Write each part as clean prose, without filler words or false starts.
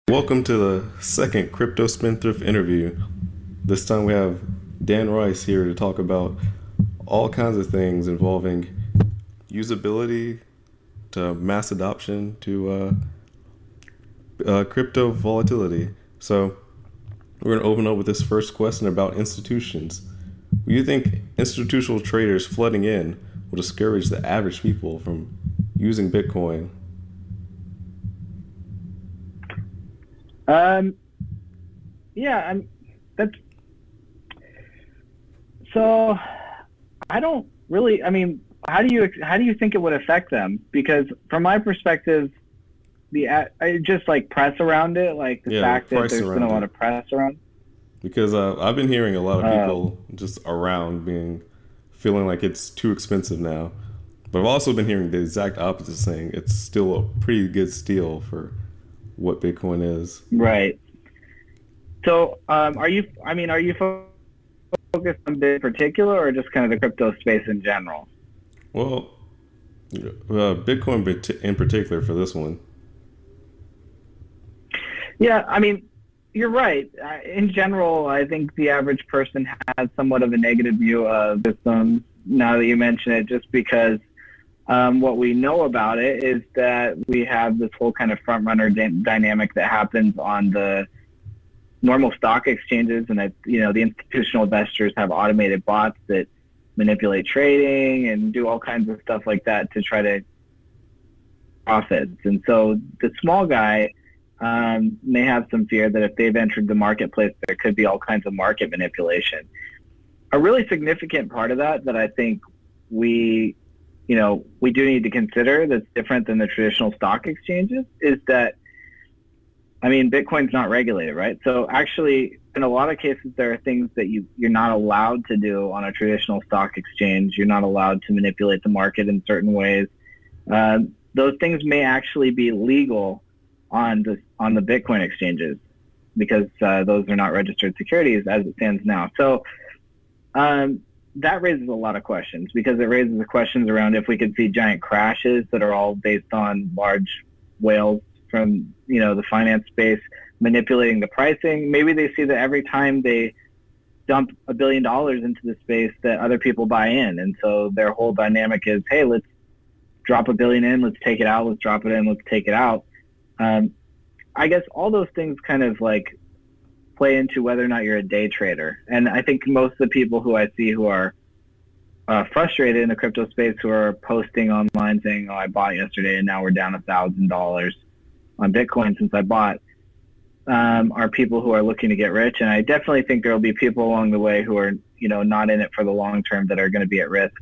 Welcome to the second Crypto Spendthrift interview. This time we have Dan Rice here to talk about all kinds of things involving usability to mass adoption to crypto volatility. So we're going to open up with this first question about institutions. Do you think institutional traders flooding in will discourage the average people from using Bitcoin? Um, yeah, that's so. I don't really. How do you think it would affect them? Because from my perspective, I just like press around it, like the Yeah, the fact that price there's been a around lot it. of press around. Because I've been hearing a lot of Uh, people just around being feeling like it's too expensive now. But I've also been hearing the exact opposite, saying it's still a pretty good steal for what Bitcoin is. right. So, are you? Are you focused on Bit in particular, or just kind of the crypto space in general? Well, Bitcoin in particular for this one. Yeah, you're right. In general, I think the average person has somewhat of a negative view of systems. Now that you mention it, just because what we know about it is that we have this whole kind of front runner dynamic that happens on the normal stock exchanges, and that the institutional investors have automated bots that manipulate trading and do all kinds of stuff like that to try to profits. And so the small guy may have some fear that if they've entered the marketplace, there could be all kinds of market manipulation. A really significant part of that I think we we do need to consider that's different than the traditional stock exchanges is that, Bitcoin's not regulated, right? So actually, in a lot of cases, there are things that you're not allowed to do on a traditional stock exchange. You're not allowed to manipulate the market in certain ways. Those things may actually be legal on the Bitcoin exchanges because those are not registered securities as it stands now. So that raises a lot of questions because it raises the questions around if we could see giant crashes that are all based on large whales from the finance space manipulating the pricing. Maybe they see that every time they dump $1 billion into the space that other people buy in, and so their whole dynamic is, hey, let's drop $1 billion in, let's take it out, let's drop it in, let's take it out. I guess all those things kind of like play into whether or not you're a day trader. And I think most of the people who I see who are frustrated in the crypto space, who are posting online saying, "Oh, I bought yesterday and now we're down $1,000 on Bitcoin since I bought," are people who are looking to get rich. And I definitely think there will be people along the way who are, not in it for the long term that are going to be at risk.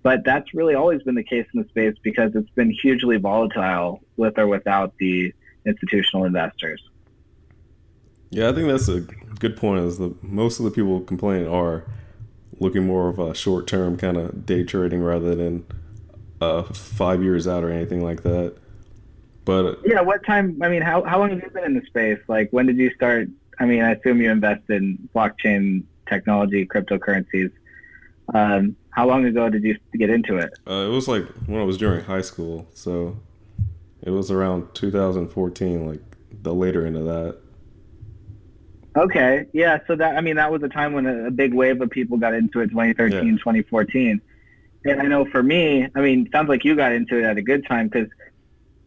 But that's really always been the case in the space because it's been hugely volatile with or without the institutional investors. Yeah, I think that's a good point. Is the most of the people complaining are looking more of a short term kind of day trading rather than 5 years out or anything like that. But Yeah, what time, how long have you been in the space? Like, when did you start? I assume you invest in blockchain technology, cryptocurrencies. How long ago did you get into it? it was like when I was during high school, so it was around 2014, like the later end of that. Okay, yeah, so that was a time when a big wave of people got into it, Yeah. 2013, 2014. And I know for me, it sounds like you got into it at a good time because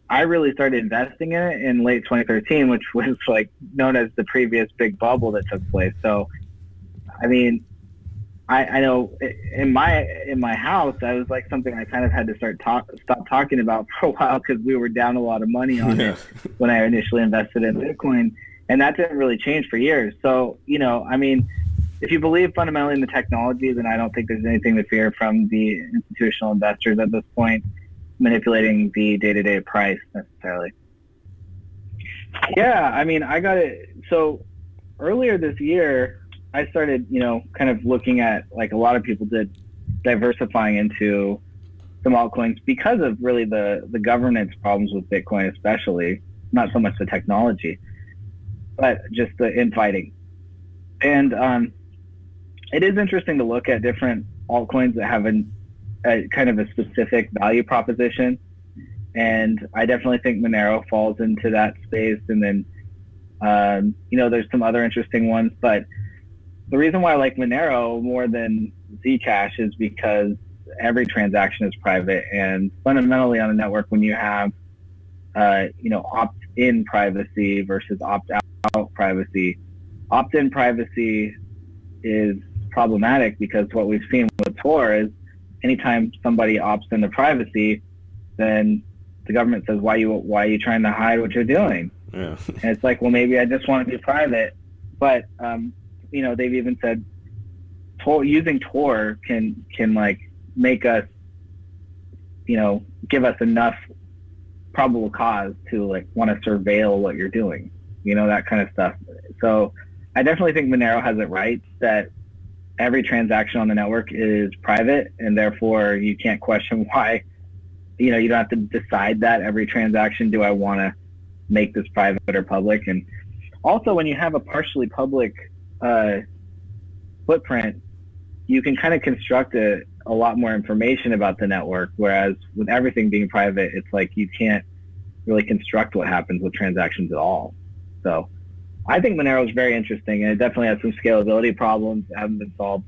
I really started investing in it in late 2013, which was like known as the previous big bubble that took place. So, I mean, I know in my house, that was like something I kind of had to stop talking about for a while because we were down a lot of money on Yeah. it when I initially invested in Bitcoin, and that didn't really change for years. So, if you believe fundamentally in the technology, then I don't think there's anything to fear from the institutional investors at this point manipulating the day-to-day price necessarily. Yeah, I got it. So earlier this year, I started, kind of looking at, like a lot of people did, diversifying into some altcoins because of really the governance problems with Bitcoin, especially not so much the technology, but just the infighting. And it is interesting to look at different altcoins that have a kind of a specific value proposition. And I definitely think Monero falls into that space. And then There's some other interesting ones, but the reason why I like Monero more than Zcash is because every transaction is private, and fundamentally on a network, when you have opt-in privacy versus opt-out privacy, opt-in privacy is problematic because what we've seen with Tor is anytime somebody opts into privacy, then the government says, why are you trying to hide what you're doing? Yeah. And it's like, well, maybe I just want to be private. But, they've even said using Tor can like make us, give us enough probable cause to like want to surveil what you're doing, that kind of stuff. So I definitely think Monero has it right that every transaction on the network is private, and therefore you can't question why, you don't have to decide that every transaction, do I want to make this private or public? And also when you have a partially public footprint, you can kind of construct a lot more information about the network, whereas with everything being private, it's like you can't really construct what happens with transactions at all. So I think Monero is very interesting, and it definitely has some scalability problems that haven't been solved.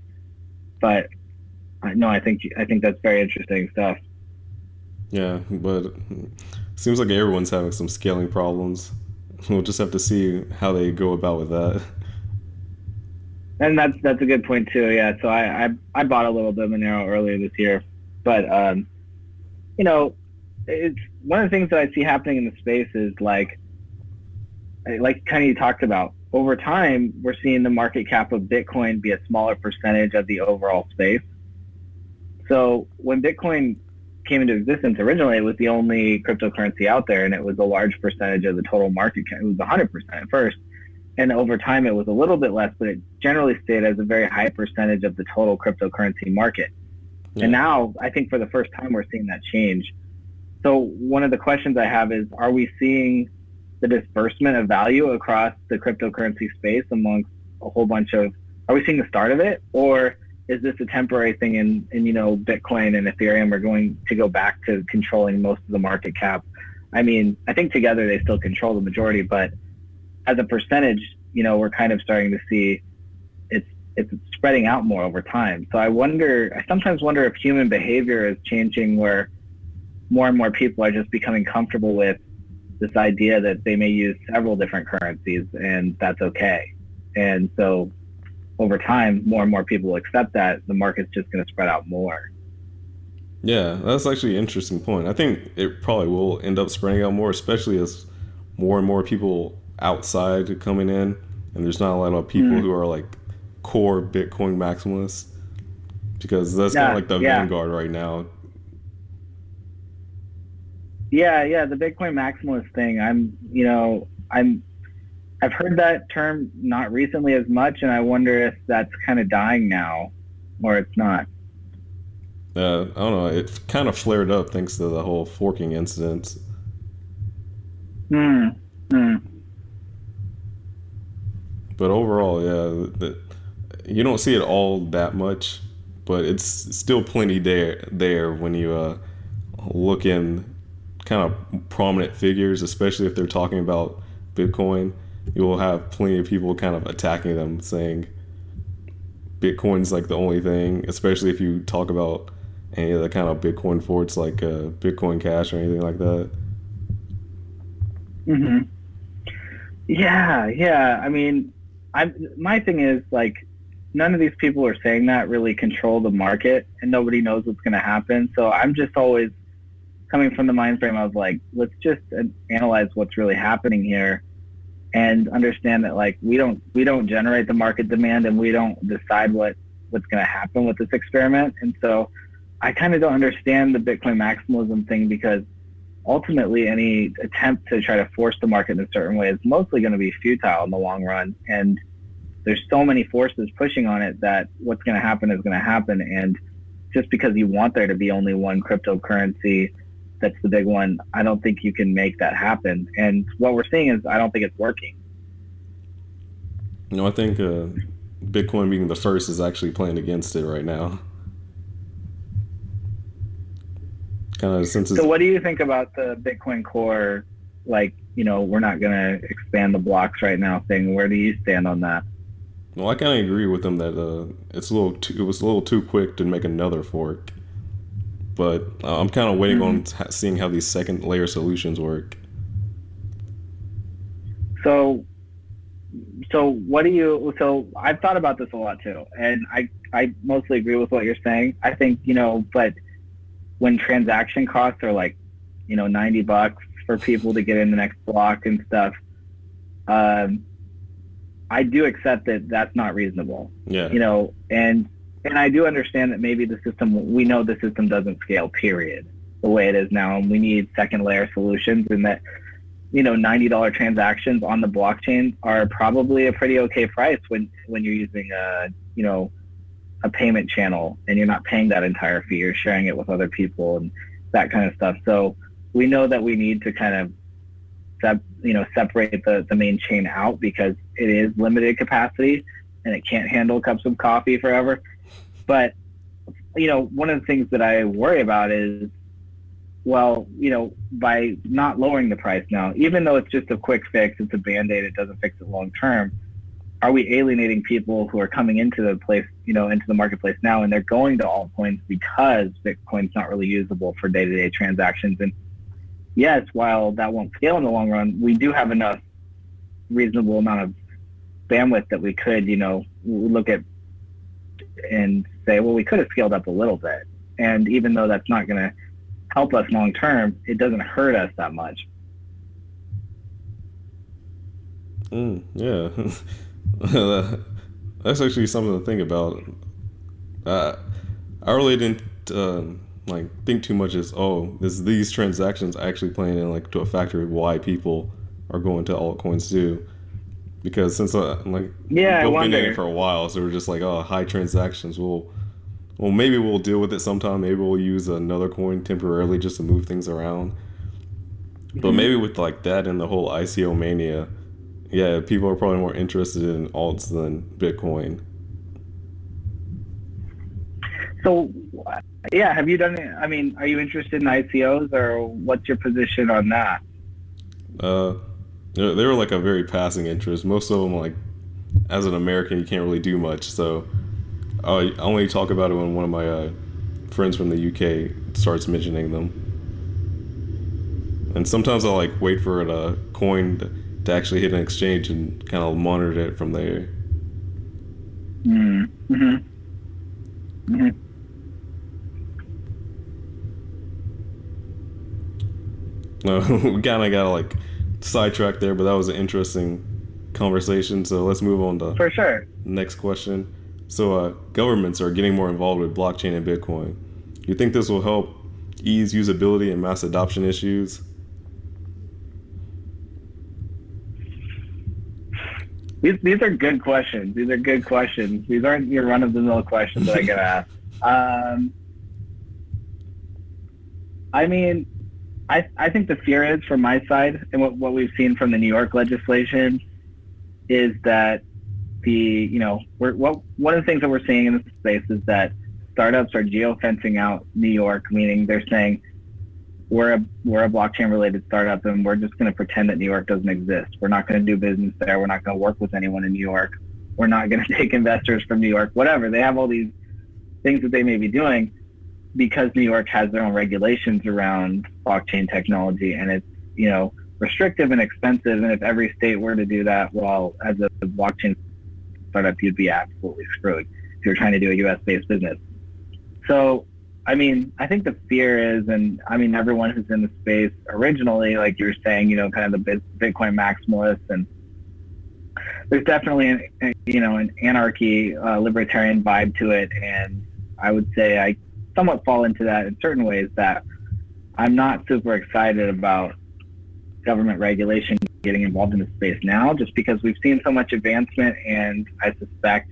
But no, I think that's very interesting stuff. Yeah, but it seems like everyone's having some scaling problems. We'll just have to see how they go about with that. And that's a good point too. Yeah. So I bought a little bit of Monero earlier this year, but it's one of the things that I see happening in the space is like kind of you talked about, over time, we're seeing the market cap of Bitcoin be a smaller percentage of the overall space. So when Bitcoin came into existence, originally it was the only cryptocurrency out there, and it was a large percentage of the total market cap. It was 100% at first. And over time, it was a little bit less, but it generally stayed as a very high percentage of the total cryptocurrency market. Yeah. And now, I think for the first time, we're seeing that change. So one of the questions I have is, are we seeing the disbursement of value across the cryptocurrency space amongst a whole bunch of, are we seeing the start of it? Or is this a temporary thing and Bitcoin and Ethereum are going to go back to controlling most of the market cap? I mean, I think together they still control the majority, but as a percentage, we're kind of starting to see it's spreading out more over time. So I sometimes wonder if human behavior is changing, where more and more people are just becoming comfortable with this idea that they may use several different currencies, and that's okay. And so over time, more and more people will accept that. The market's just going to spread out more. Yeah, that's actually an interesting point. I think it probably will end up spreading out more, especially as more and more people outside coming in, and there's not a lot of people who are like core Bitcoin maximalists, because that's kind of like the vanguard right now. Yeah, the Bitcoin maximalist thing. I've heard that term not recently as much, and I wonder if that's kind of dying now, or it's not. I don't know. It kind of flared up thanks to the whole forking incident. But overall, yeah, you don't see it all that much, but it's still plenty there when you look in kind of prominent figures, especially if they're talking about Bitcoin. You will have plenty of people kind of attacking them, saying Bitcoin's like the only thing, especially if you talk about any of the kind of Bitcoin forks like Bitcoin Cash or anything like that. Yeah. I mean, my thing is like, none of these people are saying that really control the market, and nobody knows what's going to happen. So I'm just always coming from the mind frame of like, let's just analyze what's really happening here, and understand that like we don't generate the market demand, and we don't decide what's going to happen with this experiment. And so I kind of don't understand the Bitcoin maximalism thing, because ultimately any attempt to try to force the market in a certain way is mostly going to be futile in the long run. And there's so many forces pushing on it that what's going to happen is going to happen. And just because you want there to be only one cryptocurrency that's the big one, I don't think you can make that happen. And what we're seeing is I don't think it's working. I think Bitcoin being the first is actually playing against it right now. So what do you think about the Bitcoin Core like we're not going to expand the blocks right now thing. Where do you stand on that? Well, I kind of agree with them that it was a little too quick to make another fork. But I'm kind of waiting Hmm. on seeing how these second layer solutions work. So, so I've thought about this a lot too. And I mostly agree with what you're saying. I think, but when transaction costs are like, $90 for people to get in the next block and stuff, um, I do accept that that's not reasonable, Yeah. and I do understand that maybe we know the system doesn't scale, period, the way it is now, and we need second layer solutions, and that, $90 transactions on the blockchain are probably a pretty okay price when you're using a payment channel and you're not paying that entire fee, you're sharing it with other people and that kind of stuff. So we know that we need to kind of separate the main chain out because it is limited capacity and it can't handle cups of coffee forever. But one of the things that I worry about is, well, by not lowering the price now, even though it's just a quick fix, it's a band-aid, it doesn't fix it long term, are we alienating people who are coming into the place, into the marketplace now, and they're going to altcoins because Bitcoin's not really usable for day-to-day transactions? And yes, while that won't scale in the long run, we do have enough reasonable amount of bandwidth that we could, look at and say, well, we could have scaled up a little bit. And even though that's not going to help us long term, it doesn't hurt us that much. Yeah. That's actually something to think about. Uh, I really didn't think too much as is these transactions actually playing in like to a factor of why people are going to altcoins too. Because since Yeah, we've I both been in it wonder. for a while, so we're just like, oh, high transactions. Well, maybe we'll deal with it sometime. Maybe we'll use another coin temporarily just to move things around. But Mhm. maybe with like that and the whole ICO mania, yeah, people are probably more interested in alts than Bitcoin. So, yeah, have you done it? I mean, are you interested in ICOs, or what's your position on that? Uh, they were like a very passing interest. Most of them, like as an American, you can't really do much. So I only talk about it when one of my friends from the UK starts mentioning them. And sometimes I'll like wait for a coin to actually hit an exchange and kind of monitor it from there. Mm-hmm. Mm-hmm. No, we kind of got like sidetracked there, but that was an interesting conversation. So let's move on to For sure. next question. So governments are getting more involved with blockchain and Bitcoin. You think this will help ease usability and mass adoption issues? These are good questions. These are good questions. These aren't your run of the mill questions that I get asked. Um, I mean, I think the fear is from my side, and what we've seen from the New York legislation is that one of the things that we're seeing in this space is that startups are geofencing out New York, meaning they're saying we're a blockchain related startup and we're just going to pretend that New York doesn't exist. We're not going to do business there. We're not going to work with anyone in New York. We're not going to take investors from New York. Whatever, they have all these things that they may be doing because New York has their own regulations around blockchain technology, and it's restrictive and expensive. And if every state were to do that, well, as a blockchain startup, you'd be absolutely screwed if you're trying to do a U.S. based business. So, I mean, I think the fear is, and I mean, everyone who's in the space originally, like you were saying, kind of the Bitcoin maximalists, and there's definitely an anarchy, libertarian vibe to it. And I would say I somewhat fall into that in certain ways, that I'm not super excited about government regulation getting involved in the space now, just because we've seen so much advancement, and I suspect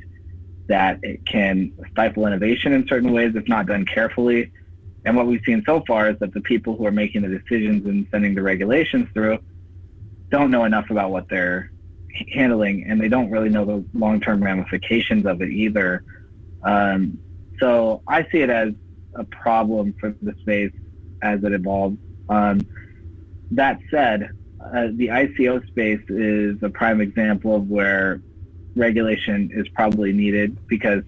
that it can stifle innovation in certain ways if not done carefully. And what we've seen so far is that the people who are making the decisions and sending the regulations through don't know enough about what they're handling, and they don't really know the long-term ramifications of it either. So I see it as a problem for the space as it evolves. That said, the ICO space is a prime example of where regulation is probably needed, because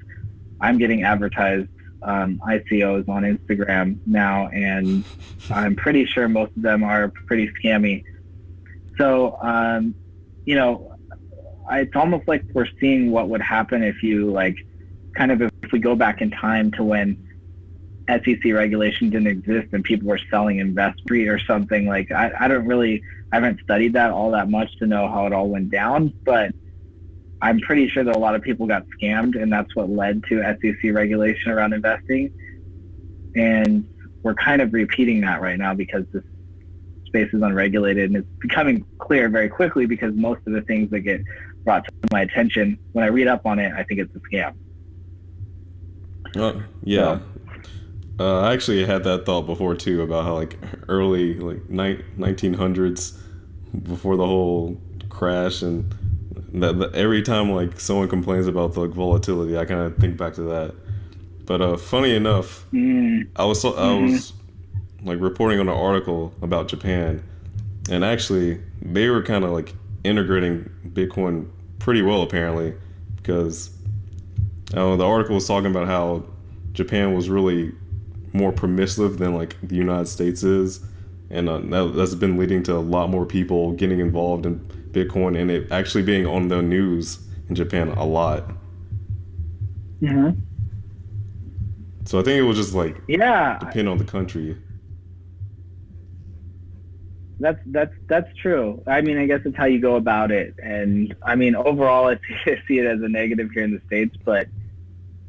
I'm getting advertised ICOs on Instagram now, and I'm pretty sure most of them are pretty scammy. So, you know, it's almost like we're seeing what would happen if you like, kind of if we go back in time to when SEC regulation didn't exist and people were selling investment or something. Like I don't really, I haven't studied that all that much to know how it all went down, but I'm pretty sure that a lot of people got scammed, and that's what led to SEC regulation around investing. And we're kind of repeating that right now because this space is unregulated, and it's becoming clear very quickly because most of the things that get brought to my attention, when I read up on it, I think it's a scam. Yeah. So, I actually had that thought before too about how like early like 1900s before the whole crash and that every time like someone complains about the like, volatility, I kind of think back to that. But funny enough, I mm-hmm. was like reporting on an article about Japan, and actually they were kind of like integrating Bitcoin pretty well apparently, because the article was talking about how Japan was really more permissive than like the United States is, and that's been leading to a lot more people getting involved in Bitcoin and it actually being on the news in Japan a lot. Mm-hmm. So I think it will just like Yeah, depend on the country. that's true. I mean, I guess it's how you go about it, and I mean, overall, I see it as a negative here in the States, but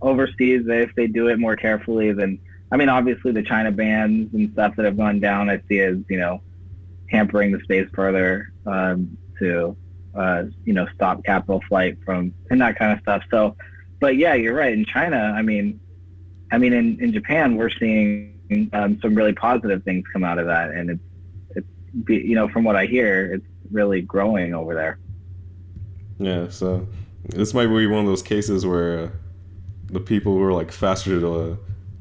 overseas, if they do it more carefully, then I mean, obviously the China bans and stuff that have gone down, I see as hampering the space further, to stop capital flight from and that kind of stuff. So, but yeah, you're right. In China, in Japan, we're seeing some really positive things come out of that, and from what I hear, it's really growing over there. Yeah, so this might be one of those cases where the people who are like faster to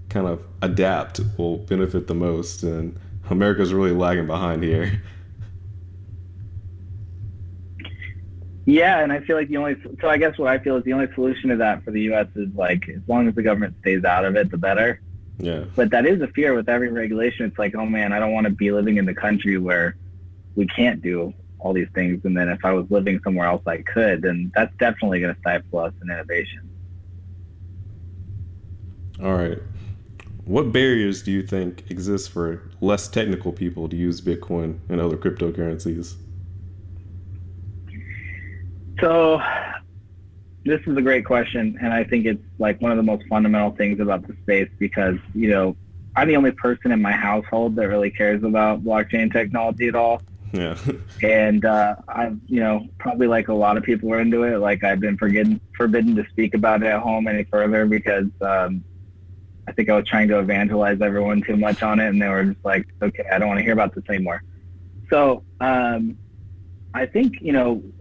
kind of adapt will benefit the most, and America's really lagging behind here. Yeah, and I feel like I guess what I feel is the only solution to that for the U.S. is like, as long as the government stays out of it, the better. Yeah, But that is a fear with every regulation. It's like, oh man, I don't want to be living in the country where we can't do all these things. And then if I was living somewhere else I could, then that's definitely going to stifle us in innovation. all right. What barriers do you think exist for less technical people to use Bitcoin and other cryptocurrencies? So this is a great question. And I think it's like one of the most fundamental things about the space, because, I'm the only person in my household that really cares about blockchain technology at all. Yeah. And I've, probably like a lot of people are into it. Like I've been forbidden to speak about it at home any further because I think I was trying to evangelize everyone too much on it, and they were just like, okay, I don't want to hear about this anymore. So I think,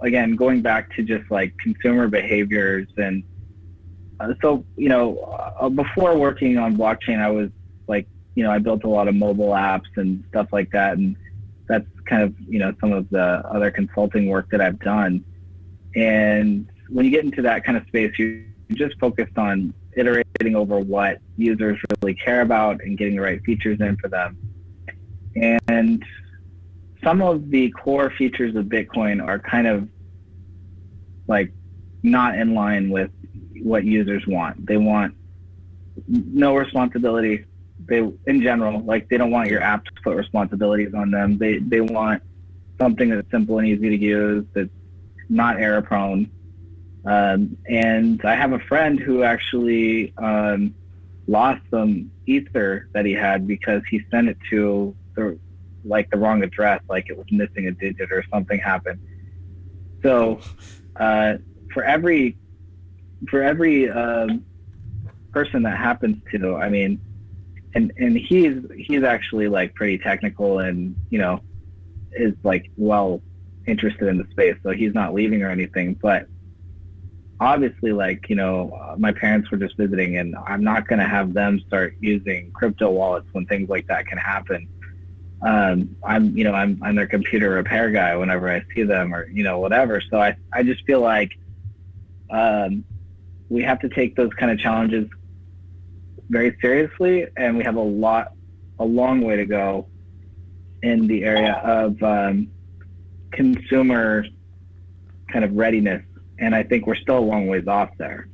again, going back to just like consumer behaviors, and before working on blockchain, I was like, I built a lot of mobile apps and stuff like that, and that's kind of, some of the other consulting work that I've done. And when you get into that kind of space, you're just focused on iterating over what users really care about and getting the right features in for them. And some of the core features of Bitcoin are kind of like not in line with what users want. They want no responsibility. In general, like they don't want your app to put responsibilities on them. They want something that's simple and easy to use, that's not error prone. And I have a friend who actually lost some ether that he had because he sent it to the wrong address, like it was missing a digit or something happened. So for every person that happens to, and he's actually like pretty technical and is like well interested in the space, so he's not leaving or anything. But obviously, like my parents were just visiting, and I'm not going to have them start using crypto wallets when things like that can happen. I'm their computer repair guy whenever I see them, or whatever. So I just feel like um, we have to take those kind of challenges very seriously, and we have a long way to go in the area of consumer kind of readiness, and I think we're still a long ways off there.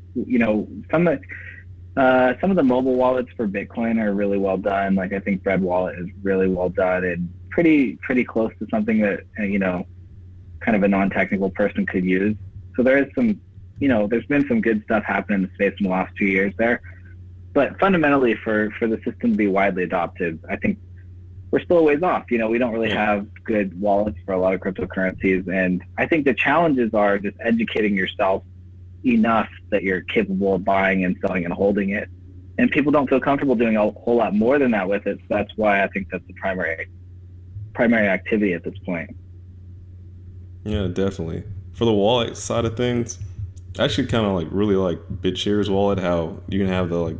Some of the mobile wallets for Bitcoin are really well done. Like I think Bread Wallet is really well done and pretty close to something that kind of a non-technical person could use. So there is some, there's been some good stuff happening in the space in the last 2 years there. But fundamentally, for the system to be widely adopted, I think we're still a ways off. We don't really have good wallets for a lot of cryptocurrencies. And I think the challenges are just educating yourself enough that you're capable of buying and selling and holding it. And people don't feel comfortable doing a whole lot more than that with it. So that's why I think that's the primary activity at this point. Yeah, definitely. For the wallet side of things, I actually kind of like really like BitShares wallet. How you can have the like,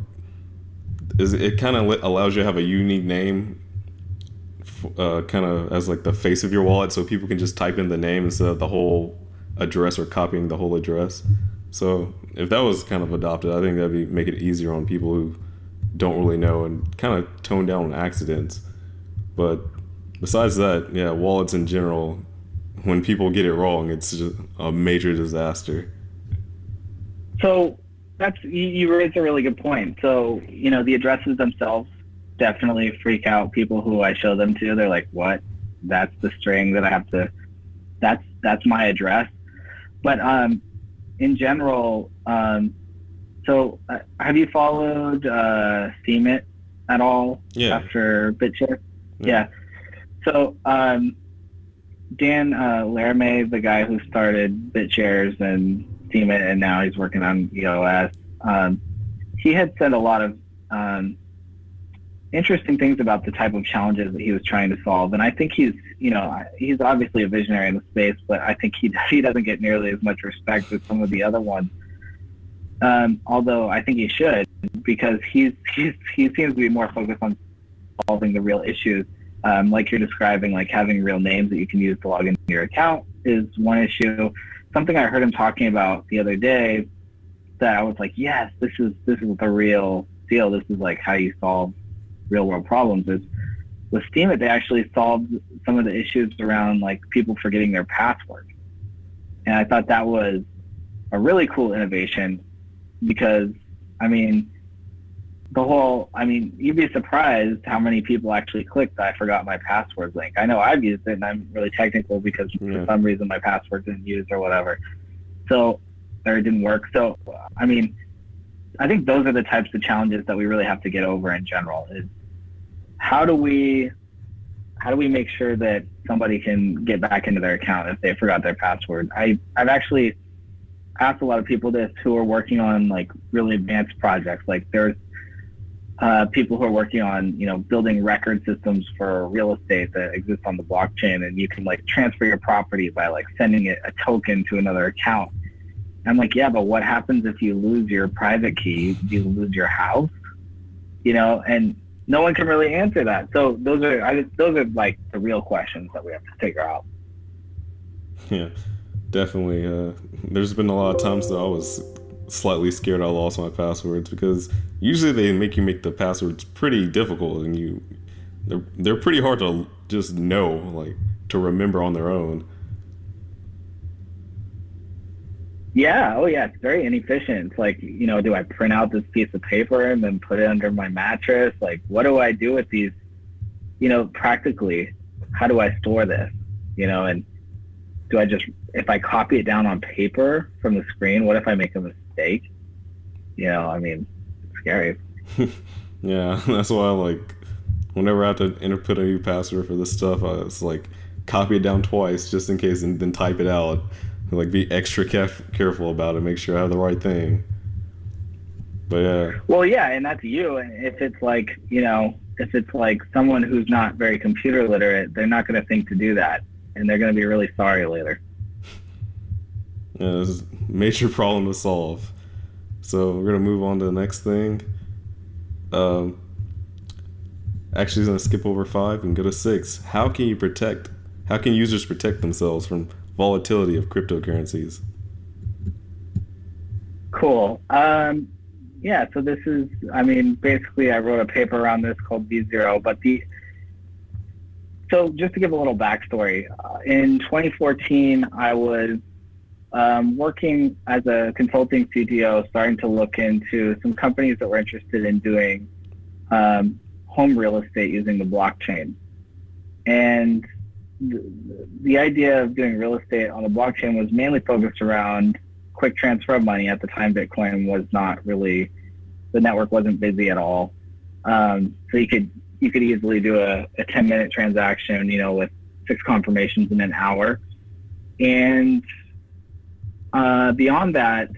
is it kind of allows you to have a unique name, kind of as like the face of your wallet, so people can just type in the name instead of the whole address or copying the whole address. So if that was kind of adopted, I think that'd be make it easier on people who don't really know and kind of tone down accidents. But besides that, yeah, wallets in general, when people get it wrong, it's just a major disaster. So you raised a really good point. So, the addresses themselves definitely freak out people who I show them to. They're like, what? That's the string that I have to, that's my address. But in general, so have you followed Steemit at all? Yeah. After BitShare? Yeah. So Dan Laramie, the guy who started BitShares and Steemit, and now he's working on EOS, he had said a lot of interesting things about the type of challenges that he was trying to solve. And I think he's obviously a visionary in the space, but I think he doesn't get nearly as much respect as some of the other ones. Although I think he should, because he seems to be more focused on solving the real issues. Like you're describing, like having real names that you can use to log into your account is one issue. Something I heard him talking about the other day that I was like, yes, this is the real deal. This is like how you solve real world problems. Is with Steemit, they actually solved some of the issues around like people forgetting their password. And I thought that was a really cool innovation because, you'd be surprised how many people actually clicked I forgot my password link. I know I've used it and I'm really technical because for some reason my password didn't use or whatever. So, or it didn't work. So, I think those are the types of challenges that we really have to get over in general. Is how do we make sure that somebody can get back into their account if they forgot their password? I've actually asked a lot of people this who are working on like really advanced projects. Like there's people who are working on building record systems for real estate that exist on the blockchain, and you can like transfer your property by like sending it a token to another account. I'm like, yeah, but what happens if you lose your private key? Do you lose your house? And no one can really answer that. So those are like the real questions that we have to figure out. Yeah, definitely. There's been a lot of times that I was slightly scared I lost my passwords because usually they make you make the passwords pretty difficult, and they're pretty hard to just know, like to remember on their own. Yeah. Oh, yeah. It's very inefficient. It's like, do I print out this piece of paper and then put it under my mattress? Like, what do I do with these? Practically, how do I store this? And do I just, if I copy it down on paper from the screen, what if I make a mistake? It's scary. Yeah, that's why whenever I have to input a new password for this stuff, I was like, copy it down twice just in case and then type it out. Like be extra careful about it, make sure I have the right thing. But yeah. Well, yeah, and that's you. And if it's like, if it's like someone who's not very computer literate, they're not going to think to do that, and they're going to be really sorry later. Yeah, this is a major problem to solve. So we're going to move on to the next thing. actually going to skip over 5 and go to 6. How can users protect themselves from volatility of cryptocurrencies? Cool. Yeah, so this is, I mean, basically I wrote a paper around this called V0, but so just to give a little backstory, in 2014, I was working as a consulting CTO, starting to look into some companies that were interested in doing home real estate using the blockchain. And the idea of doing real estate on the blockchain was mainly focused around quick transfer of money. At the time, Bitcoin was not really, the network wasn't busy at all. So you could easily do a 10-minute transaction, with 6 confirmations in an hour. And beyond that,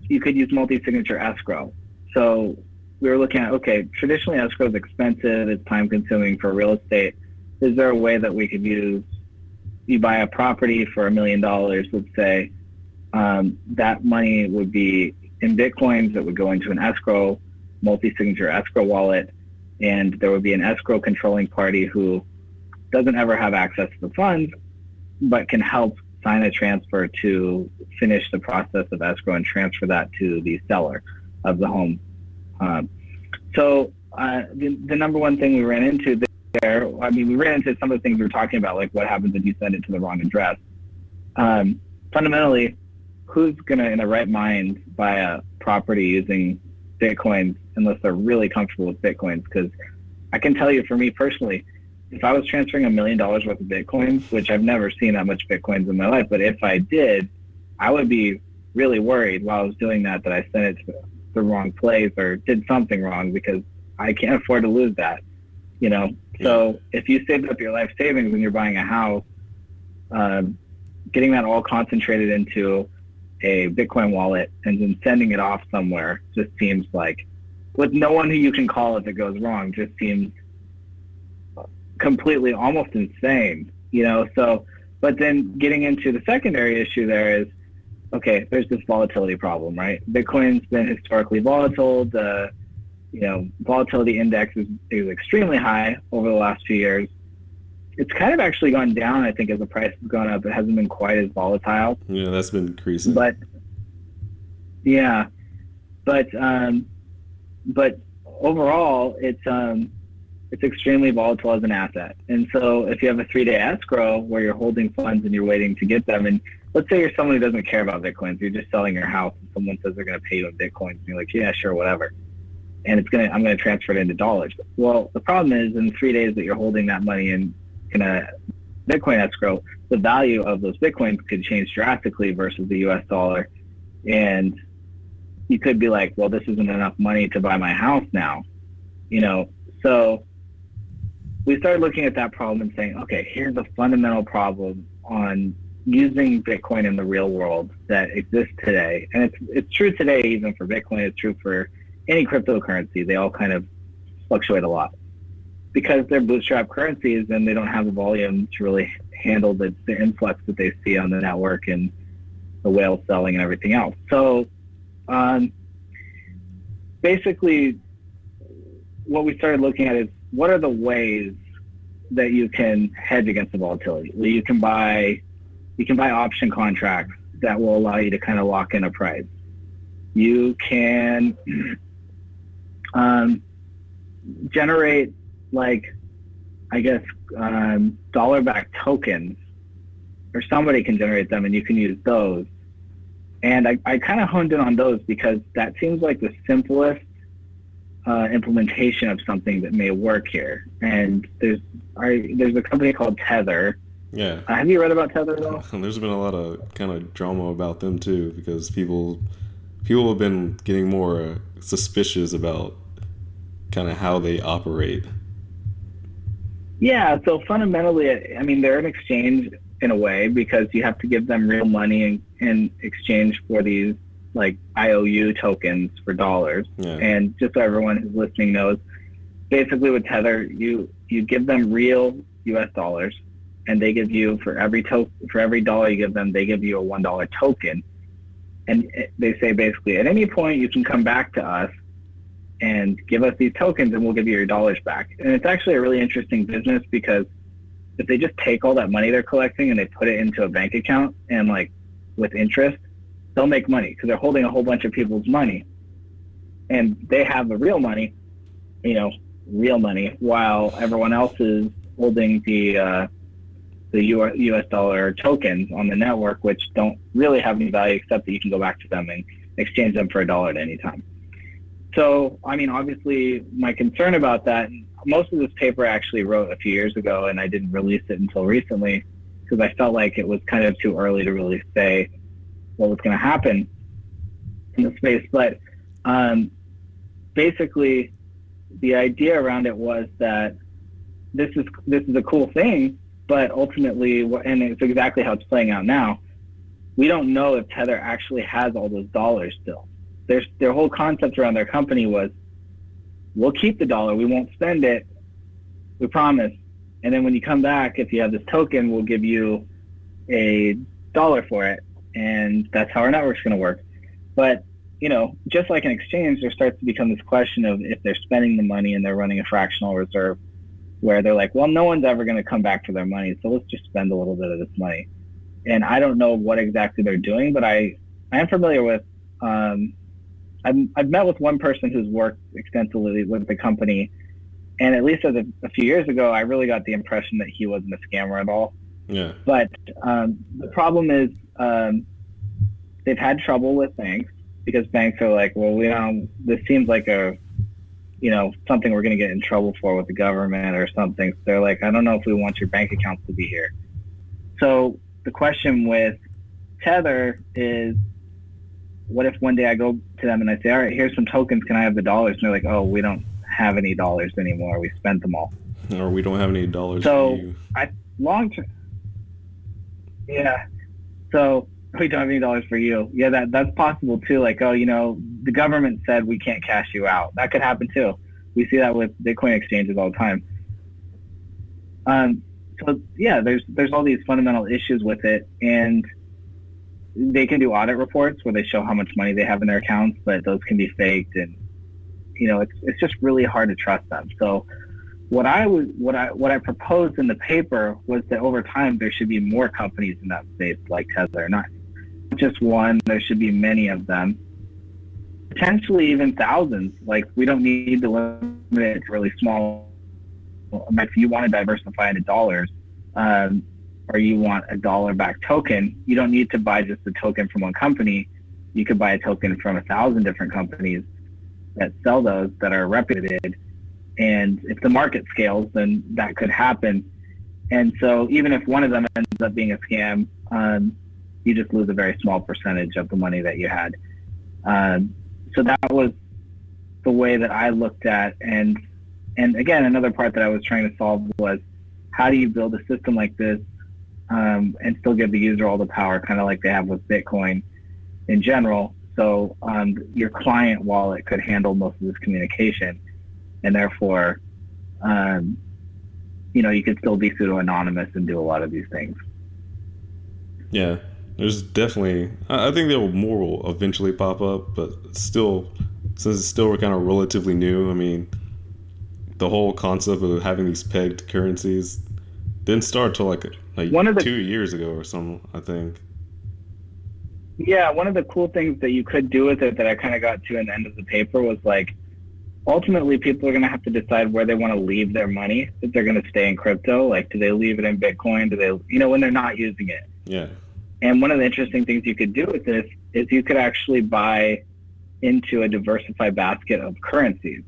you could use multi-signature escrow. So we were looking at, okay, traditionally escrow is expensive, it's time-consuming for real estate. Is there a way that we could use, you buy a property for $1 million, let's say, that money would be in Bitcoins that would go into an escrow, multi-signature escrow wallet, and there would be an escrow controlling party who doesn't ever have access to the funds, but can help sign a transfer to finish the process of escrow and transfer that to the seller of the home. So the number one thing we ran into there, we ran into some of the things we were talking about, like what happens if you send it to the wrong address. Fundamentally, who's gonna, in the right mind, buy a property using Bitcoins unless they're really comfortable with Bitcoins? Because I can tell you, for me personally, if I was transferring $1 million worth of Bitcoins, which I've never seen that much Bitcoins in my life, but if I did, I would be really worried while I was doing that I sent it to the wrong place or did something wrong, because I can't afford to lose that, So if you saved up your life savings when you're buying a house, getting that all concentrated into a Bitcoin wallet and then sending it off somewhere just seems like, with no one who you can call if it goes wrong, just seems completely almost insane, So, but then getting into the secondary issue there is, okay, there's this volatility problem, right? Bitcoin's been historically volatile. The volatility index is extremely high over the last few years. It's kind of actually gone down, I think, as the price has gone up. It hasn't been quite as volatile. Yeah, that's been increasing. But yeah, but overall, it's extremely volatile as an asset. And so if you have a 3-day escrow where you're holding funds and you're waiting to get them, and let's say you're someone who doesn't care about Bitcoins, you're just selling your house and someone says they're going to pay you in Bitcoins, and you're like, yeah, sure, whatever. And I'm going to transfer it into dollars. Well, the problem is, in 3 days that you're holding that money in a Bitcoin escrow, the value of those Bitcoins could change drastically versus the US dollar. And you could be like, well, this isn't enough money to buy my house now, So we started looking at that problem and saying, okay, here's a fundamental problem on using Bitcoin in the real world that exists today. And it's true today, even for Bitcoin. It's true for any cryptocurrency. They all kind of fluctuate a lot because they're bootstrap currencies and they don't have the volume to really handle the influx that they see on the network and the whale selling and everything else. So basically what we started looking at is, what are the ways that you can hedge against the volatility? Well, you can buy option contracts that will allow you to kind of lock in a price. You can generate, dollar-backed tokens, or somebody can generate them and you can use those. And I kind of honed in on those because that seems like the simplest implementation of something that may work here. And there's a company called Tether. Yeah. Have you read about Tether though? There's been a lot of kind of drama about them too, because people have been getting more suspicious about kind of how they operate. Yeah. So fundamentally, they're an exchange in a way, because you have to give them real money in exchange for these IOU tokens for dollars. Yeah. And just so everyone who's listening knows, basically with Tether, you give them real US dollars, and they give you, for every dollar you give them, they give you a $1 token. And they say basically, at any point you can come back to us and give us these tokens and we'll give you your dollars back. And it's actually a really interesting business because if they just take all that money they're collecting and they put it into a bank account and like with interest, they'll make money because they're holding a whole bunch of people's money and they have the real money, real money, while everyone else is holding the US dollar tokens on the network, which don't really have any value except that you can go back to them and exchange them for $1 at any time. So, I mean, obviously my concern about that, most of this paper I actually wrote a few years ago and I didn't release it until recently because I felt like it was kind of too early to really say what was going to happen in the space. But basically the idea around it was that this is a cool thing, but ultimately, and it's exactly how it's playing out now, we don't know if Tether actually has all those dollars still. Their whole concept around their company was, we'll keep the dollar, we won't spend it, we promise. And then when you come back, if you have this token, we'll give you $1 for it. And that's how our network's going to work. But, just like an exchange, there starts to become this question of if they're spending the money and they're running a fractional reserve where they're like, well, no one's ever going to come back for their money, so let's just spend a little bit of this money. And I don't know what exactly they're doing, but I am familiar with, I've met with one person who's worked extensively with the company, and at least as a few years ago, I really got the impression that he wasn't a scammer at all. Yeah. But the problem is they've had trouble with banks because banks are like, well, this seems like something we're going to get in trouble for with the government or something. So they're like, I don't know if we want your bank accounts to be here. So the question with Tether is, what if one day I go to them and I say, all right, here's some tokens, can I have the dollars? And they're like, oh, we don't have any dollars anymore, we spent them all. Or we don't have any dollars so for you. Yeah. So we don't have any dollars for you. Yeah, that's possible too. Like, the government said we can't cash you out. That could happen too. We see that with Bitcoin exchanges all the time. So yeah, there's all these fundamental issues with it, and they can do audit reports where they show how much money they have in their accounts, but those can be faked, and it's just really hard to trust them. So what I proposed in the paper was that over time there should be more companies in that space like Tether, not just one. There should be many of them, potentially even thousands. Like, we don't need to limit it to really small. If you want to diversify into dollars, or you want a $1 token, you don't need to buy just a token from one company. You could buy a token from 1,000 different companies that sell those, that are reputed. And if the market scales, then that could happen. And so even if one of them ends up being a scam, you just lose a very small percentage of the money that you had. So that was the way that I looked at. And again, another part that I was trying to solve was, how do you build a system like this and still give the user all the power, kind of like they have with Bitcoin in general? So your client wallet could handle most of this communication, and therefore, you could still be pseudo-anonymous and do a lot of these things. Yeah, there's definitely, I think more will eventually pop up, but still, since it's still kind of relatively new, I mean, the whole concept of having these pegged currencies didn't start till like 2 years ago or something, I think. Yeah, one of the cool things that you could do with it that I kind of got to in the end of the paper was like, ultimately people are going to have to decide where they want to leave their money, if they're going to stay in crypto. Like, do they leave it in Bitcoin? Do they, when they're not using it? Yeah. And one of the interesting things you could do with this is you could actually buy into a diversified basket of currencies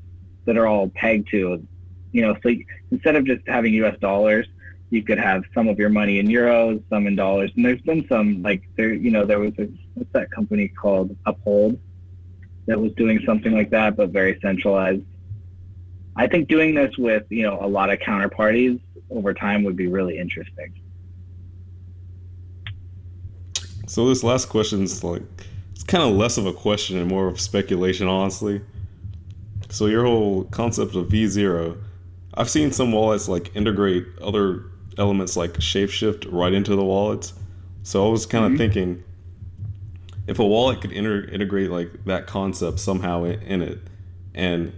that are all pegged to, so instead of just having US dollars, you could have some of your money in euros, some in dollars. And there's been some, like, there was what's that company called, Uphold, that was doing something like that, but very centralized. I think doing this with, a lot of counterparties over time would be really interesting. So this last question is it's kind of less of a question and more of speculation, honestly. So your whole concept of V0, I've seen some wallets integrate other elements like Shapeshift right into the wallets. So I was kind of thinking, if a wallet could integrate that concept somehow in it, and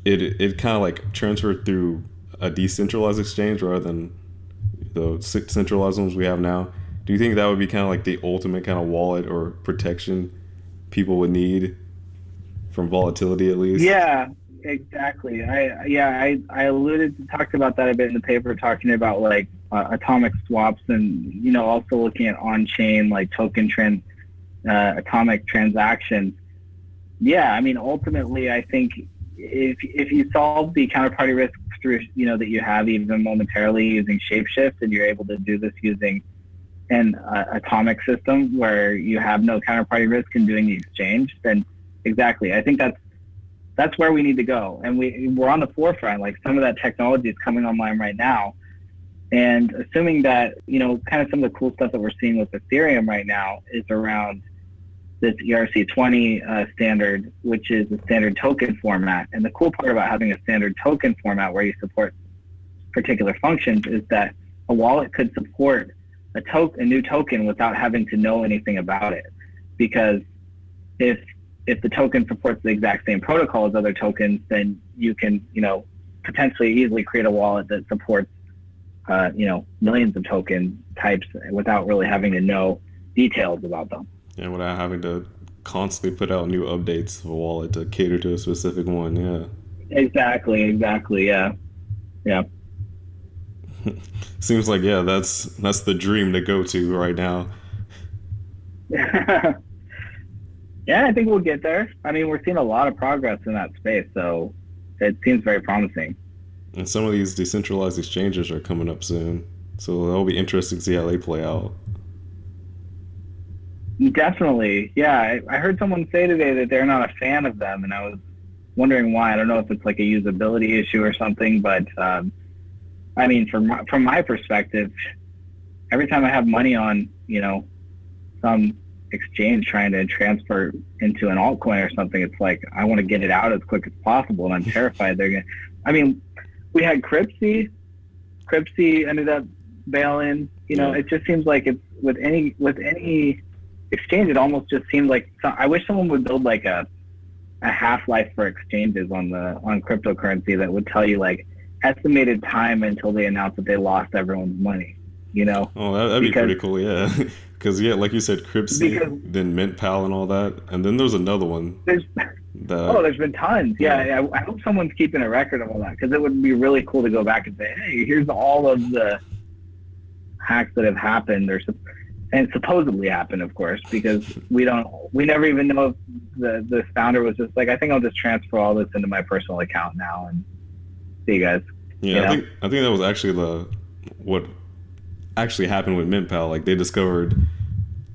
it kind of like transferred through a decentralized exchange rather than the centralized ones we have now. Do you think that would be kind of like the ultimate kind of wallet or protection people would need from volatility at least? Yeah, exactly. I alluded to talked about that a bit in the paper, talking about like atomic swaps, and also looking at on chain like atomic transactions. Yeah, I mean, ultimately, I think if you solve the counterparty risk through that you have even momentarily using shapeshift, and you're able to do this using an atomic system where you have no counterparty risk in doing the exchange, then exactly, I think that's where we need to go. And we're on the forefront. Like, some of that technology is coming online right now. And assuming that, kind of some of the cool stuff that we're seeing with Ethereum right now is around this ERC20 standard, which is a standard token format. And the cool part about having a standard token format where you support particular functions is that a wallet could support a new token without having to know anything about it. Because if the token supports the exact same protocol as other tokens, then you can, potentially easily create a wallet that supports, millions of token types without really having to know details about them. And without having to constantly put out new updates of a wallet to cater to a specific one. Yeah. Exactly. Yeah. Yeah. Seems like, yeah, that's the dream to go to right now. Yeah, I think we'll get there. I mean, we're seeing a lot of progress in that space, so it seems very promising. And some of these decentralized exchanges are coming up soon, so that'll be interesting to see how they play out. Definitely. Yeah, I heard someone say today that they're not a fan of them, and I was wondering why. I don't know if it's like a usability issue or something, but I mean, from my perspective, every time I have money on, some exchange trying to transfer into an altcoin or something, it's like I want to get it out as quick as possible, and I'm terrified they're gonna. I mean, we had Cripsy ended up bailing. It just seems like it's with any exchange, it almost just seems like I wish someone would build like a half-life for exchanges on cryptocurrency that would tell you like estimated time until they announce that they lost everyone's money. Oh, that'd be pretty cool, yeah. Because, yeah, like you said, Cripsy, then MintPal and all that. And then there's another one. There's been tons. Yeah. I hope someone's keeping a record of all that, because it would be really cool to go back and say, hey, here's all of the hacks that have happened, and supposedly happened, of course, because we never even know if the founder was just like, I think I'll just transfer all this into my personal account now and see you guys. Yeah, I think that was actually what actually happened with MintPal. Like, they discovered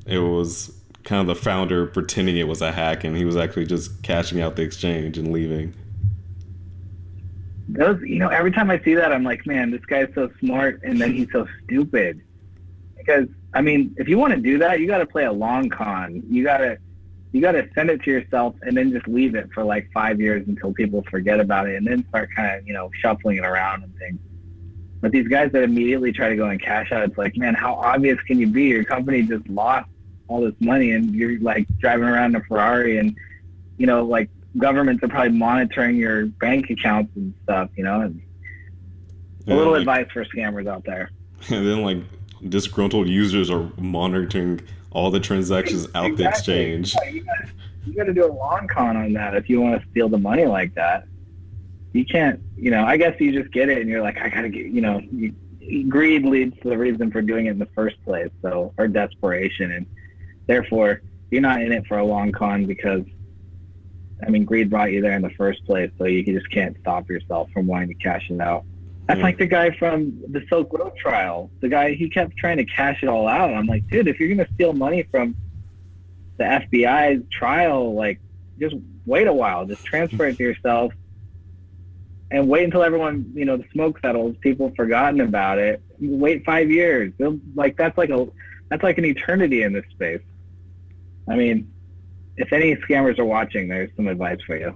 it was kind of the founder pretending it was a hack, and he was actually just cashing out the exchange and leaving. Those, every time I see that, I'm like, man, this guy's so smart, and then he's so stupid. Because, I mean, if you want to do that, you got to play a long con. You got to send it to yourself and then just leave it for like 5 years until people forget about it, and then start kind of, shuffling it around and things. But these guys that immediately try to go and cash out, it's like, man, how obvious can you be? Your company just lost all this money, and you're like driving around in a Ferrari, and, like governments are probably monitoring your bank accounts and stuff, and a little advice for scammers out there. And then like disgruntled users are monitoring all the transactions out the exchange. Yeah, you got to do a long con on that if you want to steal the money like that. You can't, I guess you just get it and you're like, I got to get, greed leads to the reason for doing it in the first place. So, or desperation. And therefore, you're not in it for a long con because, greed brought you there in the first place. So you just can't stop yourself from wanting to cash it out. That's like the guy from the Silk Road trial. The guy, he kept trying to cash it all out. I'm like, dude, if you're going to steal money from the FBI's trial, like, just wait a while. Just transfer it to yourself and wait until everyone, the smoke settles, people have forgotten about it. Wait 5 years. That's like an eternity in this space. If any scammers are watching, there's some advice for you.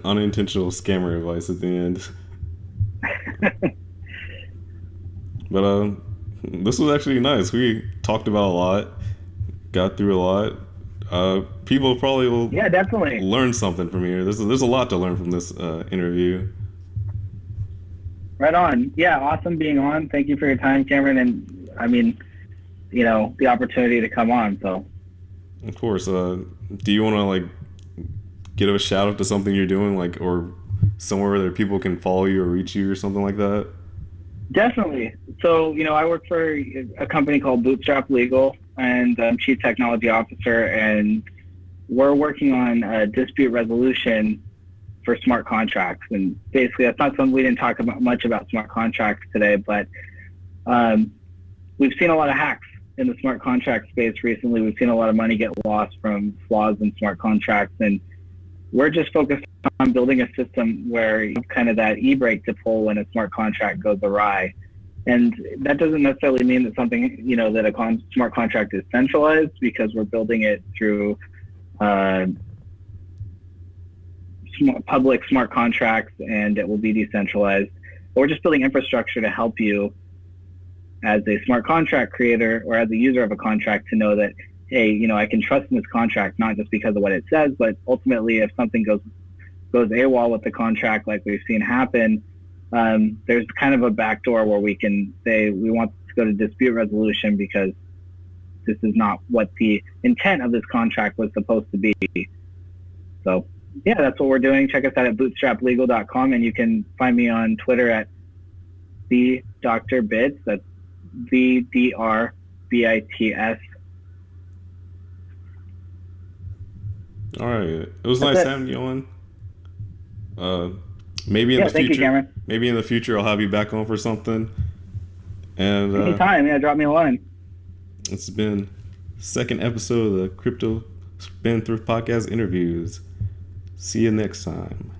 Unintentional scammer advice at the end. But this was actually nice. We talked about a lot, got through a lot. People probably will Yeah, definitely. learn something from here. There's a lot to learn from this interview. Right on. Yeah, awesome being on. Thank you for your time, Cameron. And I mean, the opportunity to come on. So Of course. Do you want to like give a shout out to something you're doing, like, or somewhere that people can follow you or reach you or something like that? definitely. So, I work for a company called Bootstrap Legal, and I'm chief technology officer, and we're working on dispute resolution for smart contracts. And basically, that's not something we didn't talk about much about smart contracts today, but um, we've seen a lot of hacks in the smart contract space recently. We've seen a lot of money get lost from flaws in smart contracts, and we're just focused on building a system where you have kind of that e-brake to pull when a smart contract goes awry. And that doesn't necessarily mean that something, that a smart contract is centralized, because we're building it through uh, public smart contracts, and it will be decentralized. But we're just building infrastructure to help you as a smart contract creator or as a user of a contract to know that, hey, I can trust in this contract, not just because of what it says, but ultimately if something goes AWOL with the contract, like we've seen happen, there's kind of a backdoor where we can say we want to go to dispute resolution because this is not what the intent of this contract was supposed to be. So yeah, that's what we're doing. Check us out at bootstraplegal.com, and you can find me on Twitter at the Dr. Bits. That's VDRBITS. All right. It was That's nice it. having you on. Uh, maybe in Yeah, the thank you, future, Cameron. I'll have you back on for something. And Anytime. Yeah, drop me a line. it's been second episode of the Crypto Spendthrift Podcast interviews. See you next time.